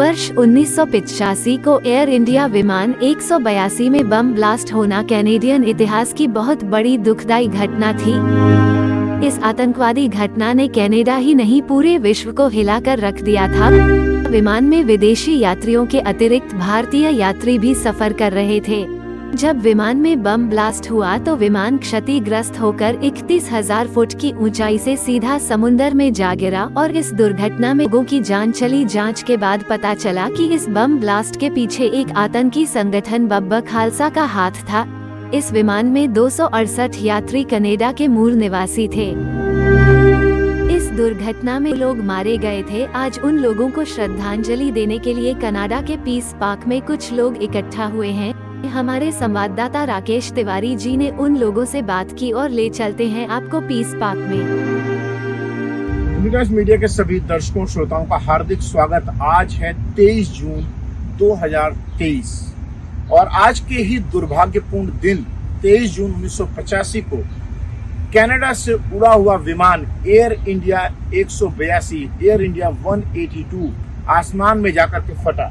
वर्ष 1985 को air India विमान 182 में बम ब्लास्ट होना कैनेडियन इतिहास की बहुत बड़ी दुखदाई घटना थी। इस आतंकवादी घटना ने कनाडा ही नहीं पूरे विश्व को हिलाकर रख दिया था। विमान में विदेशी यात्रियों के अतिरिक्त भारतीय यात्री भी सफर कर रहे थे। जब विमान में बम ब्लास्ट हुआ तो विमान क्षतिग्रस्त होकर 31,000 फुट की ऊंचाई से सीधा समुंदर में जा गिरा और इस दुर्घटना में लोगों की जान चली। जांच के बाद पता चला कि इस बम ब्लास्ट के पीछे एक आतंकी संगठन बब्बा खालसा का हाथ था। इस विमान में 268 यात्री कनाडा के मूल निवासी थे। इस दुर्घटना में लोग मारे गए थे। आज उन लोगों को श्रद्धांजलि देने के लिए कनाडा के पीस पार्क में कुछ लोग इकट्ठा हुए हैं। हमारे संवाददाता राकेश तिवारी जी ने उन लोगों से बात की और ले चलते हैं आपको पीस पार्क में। मीडिया के सभी दर्शकों श्रोताओं का हार्दिक स्वागत। आज है 23 जून 2023 और आज के ही दुर्भाग्यपूर्ण दिन 23 जून 1985 को कनाडा से उड़ा हुआ विमान एयर इंडिया 182 एयर इंडिया 182 आसमान में जाकर के फटा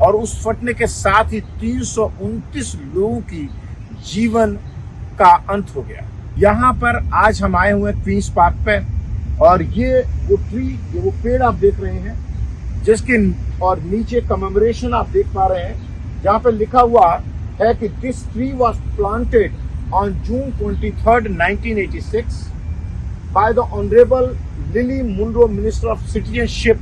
और उस फटने के साथ ही 329 लोगों की जीवन का अंत हो गया। यहाँ पर आज हम आए हुए हैं क्वींस पार्क पे और ये वो पेड़ आप देख रहे हैं जिसके और नीचे कमेमोरेशन आप देख पा रहे हैं जहाँ पे लिखा हुआ है कि this tree was planted on June 23rd 1986 by the honourable Lily Munro minister of citizenship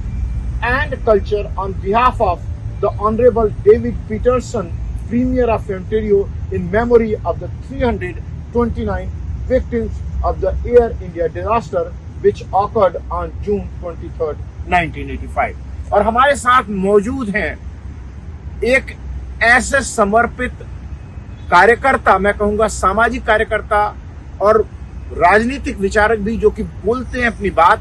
and culture on behalf of the Honorable David Peterson, Premier of Ontario, in memory of the 329 victims of the Air India disaster which occurred on June 23rd, 1985. और हमारे साथ मौजूद हैं एक ऐसे समर्पित कार्यकर्ता, मैं कहूँगा सामाजिक कार्यकर्ता और राजनीतिक विचारक भी, जो कि बोलते हैं अपनी बात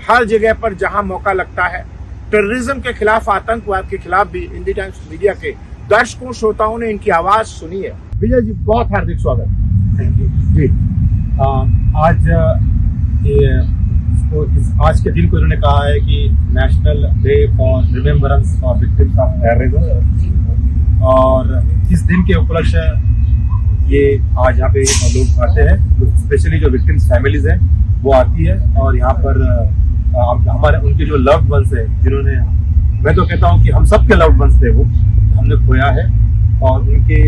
हर जगह पर जहां मौका लगता है। टेररिज्म के खिलाफ, आतंकवाद के खिलाफ भी इंडी टाइम्स मीडिया के दर्शकों श्रोताओं ने इनकी आवाज सुनी है। विजय जी, बहुत हार्दिक स्वागत। थैंक यू जी। आज के दिन को इन्होंने कहा है कि national day for remembrance for victims of terrorism, और इस दिन के उपलक्ष्य ये आज यहाँ पे लोग आते हैं, स्पेशली जो विक्टिम्स फैमिलीज हैं वो आती है और यहाँ पर हमारे उनके जो लव्ड वंस है, जिन्होंने, मैं तो कहता हूँ कि हम सब के लव्ड वंस थे, वो हमने खोया है, और उनके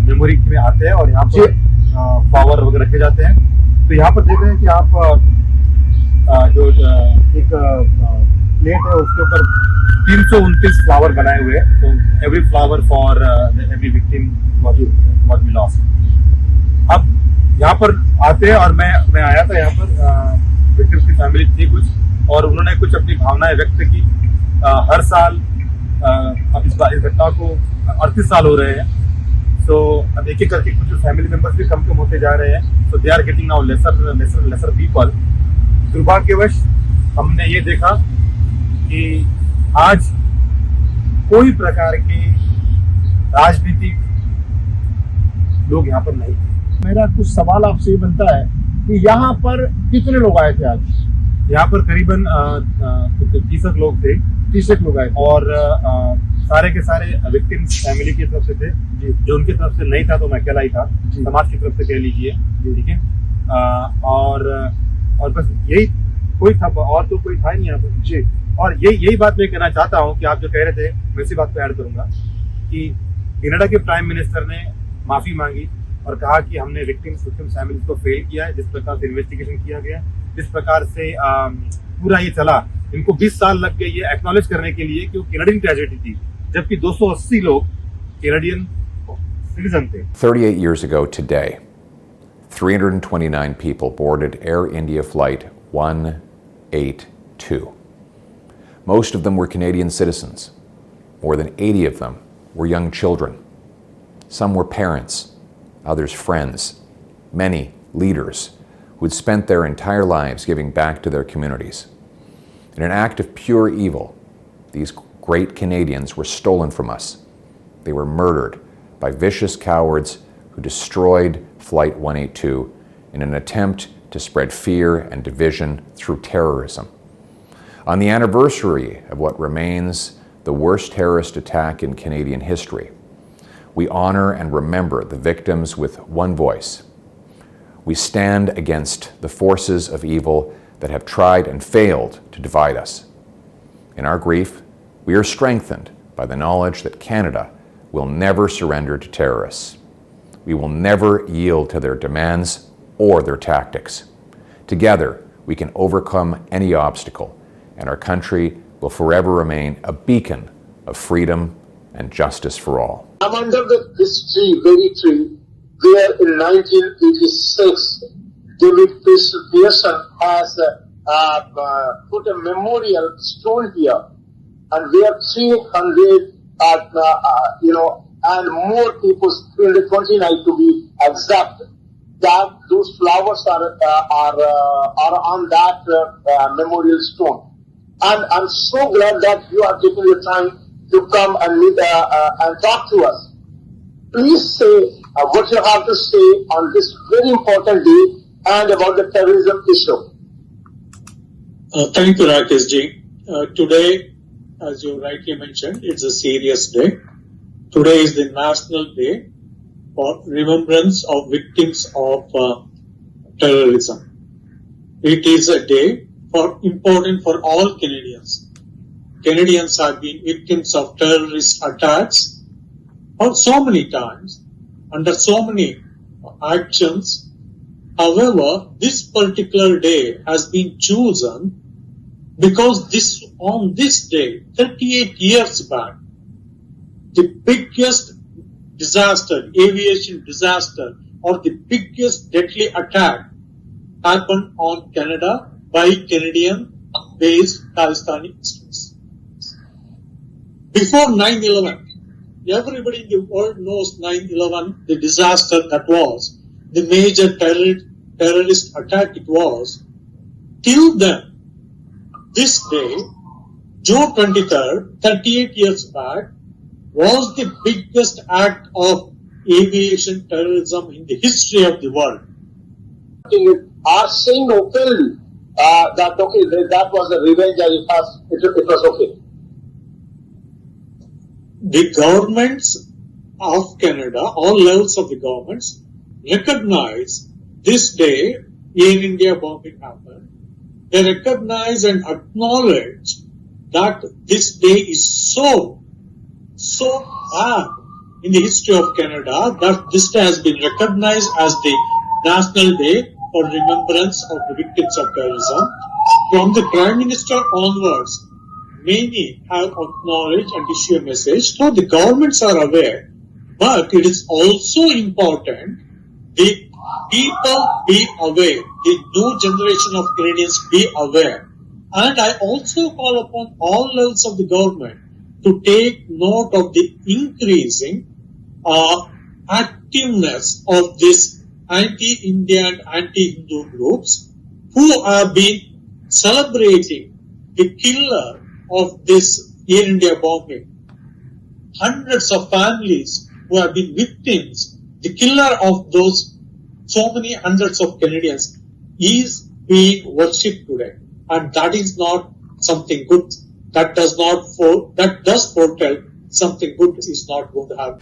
मेमोरी में आते हैं और यहाँ पर फ्लावर वगैरह रखे जाते हैं। तो यहाँ पर देख रहे हैं कि आप जो एक प्लेट है उसके ऊपर 329 फ्लावर बनाए हुए हैं। तो every flower for every victim what we lost. अब यहाँ पर आते हैं और मैं आया था यहाँ पर, विक्टिम्स की फैमिली थी कुछ, और उन्होंने कुछ अपनी भावनाएं व्यक्त की। हर साल अब इस घटना को 38 साल हो रहे हैं, तो अब एक एक करके कुछ फैमिली मेंबर्स भी कम होते जा रहे हैं। So they are getting now lesser people. दुर्भाग्यवश हमने ये देखा कि आज कोई प्रकार के राजनीतिक लोग यहाँ पर नहीं। मेरा कुछ सवाल आपसे ये बनता है कि यहाँ पर कितने लोग आए थे आज? यहाँ पर करीबन 30 लोग थे। 30 लोग आए और सारे के सारे विक्टिम्स फैमिली की तरफ से थे। जो उनकी तरफ से नहीं था तो मैं अकेला ही था, समाज की तरफ से कह लीजिए, ठीक है। और बस यही कोई था, और तो कोई था नहीं यहाँ पर जी। और यही बात मैं कहना चाहता हूँ कि आप जो कह रहे थे, मैं इसी बात को ऐड करूंगा कि कनाडा के प्राइम मिनिस्टर ने माफी मांगी और कहा कि हमने विक्टिम फैमिलीज को फेल किया है। जिस प्रकार से इन्वेस्टिगेशन किया गया, जिस प्रकार से पूरा ये चला, इनको 20 साल लग गए ये एक्नॉलेज करने के लिए कि वो कैनेडियन ट्रेजेडी थी, जबकि 280 लोग कैनेडियन सिटीजन थे। 38 years ago today, 329 people boarded Air India flight 182. Most of them were Canadian citizens. More than 80 of them were young children. Some were parents, others friends, many leaders who had spent their entire lives giving back to their communities. In an act of pure evil, these great Canadians were stolen from us. They were murdered by vicious cowards who destroyed Flight 182 in an attempt to spread fear and division through terrorism. On the anniversary of what remains the worst terrorist attack in Canadian history. We honor and remember the victims with one voice. We stand against the forces of evil that have tried and failed to divide us. In our grief, we are strengthened by the knowledge that Canada will never surrender to terrorists. We will never yield to their demands or their tactics. Together, we can overcome any obstacle, and our country will forever remain a beacon of freedom and justice for all. I'm under this tree, very tree, where in 1986, David Pearson has put a memorial stone here, and where 300, and more people, 329 to be exact, that those flowers are on that memorial stone. And I'm so glad that you are taking the time to come and meet and talk to us. Please say what you have to say on this very important day and about the terrorism issue. Thank you, Rakesh ji. Today, as you rightly mentioned, it's a serious day. Today is the National Day for Remembrance of Victims of Terrorism. It is a day important for all Canadians. Canadians have been victims of terrorist attacks for so many times, under so many actions. However, this particular day has been chosen because on this day, 38 years back, the biggest disaster, aviation disaster, or the biggest deadly attack happened on Canada by Canadian-based Pakistani extremists. Before 9/11, everybody in the world knows 9/11, the disaster that was, the major terrorist attack it was. Till then, this day, June 23rd, 38 years back, was the biggest act of aviation terrorism in the history of the world. Are saying openly that okay, that was a revenge and it was okay. The governments of Canada, all levels of the governments, recognize this day, Air India bombing happened. They recognize and acknowledge that this day is so bad in the history of Canada that this day has been recognized as the National Day for Remembrance of the Victims of Terrorism. From the Prime Minister onwards, many have acknowledged and issued a message. So the governments are aware, but it is also important the people be aware, the new generation of Canadians be aware. And I also call upon all levels of the government to take note of the increasing activeness of this anti-India and anti-Hindu groups who have been celebrating the killer of this Air India bombing. Hundreds of families who have been victims, the killer of those so many hundreds of Canadians is being worshipped today. And that is not something good. That does foretell something good is not going to happen.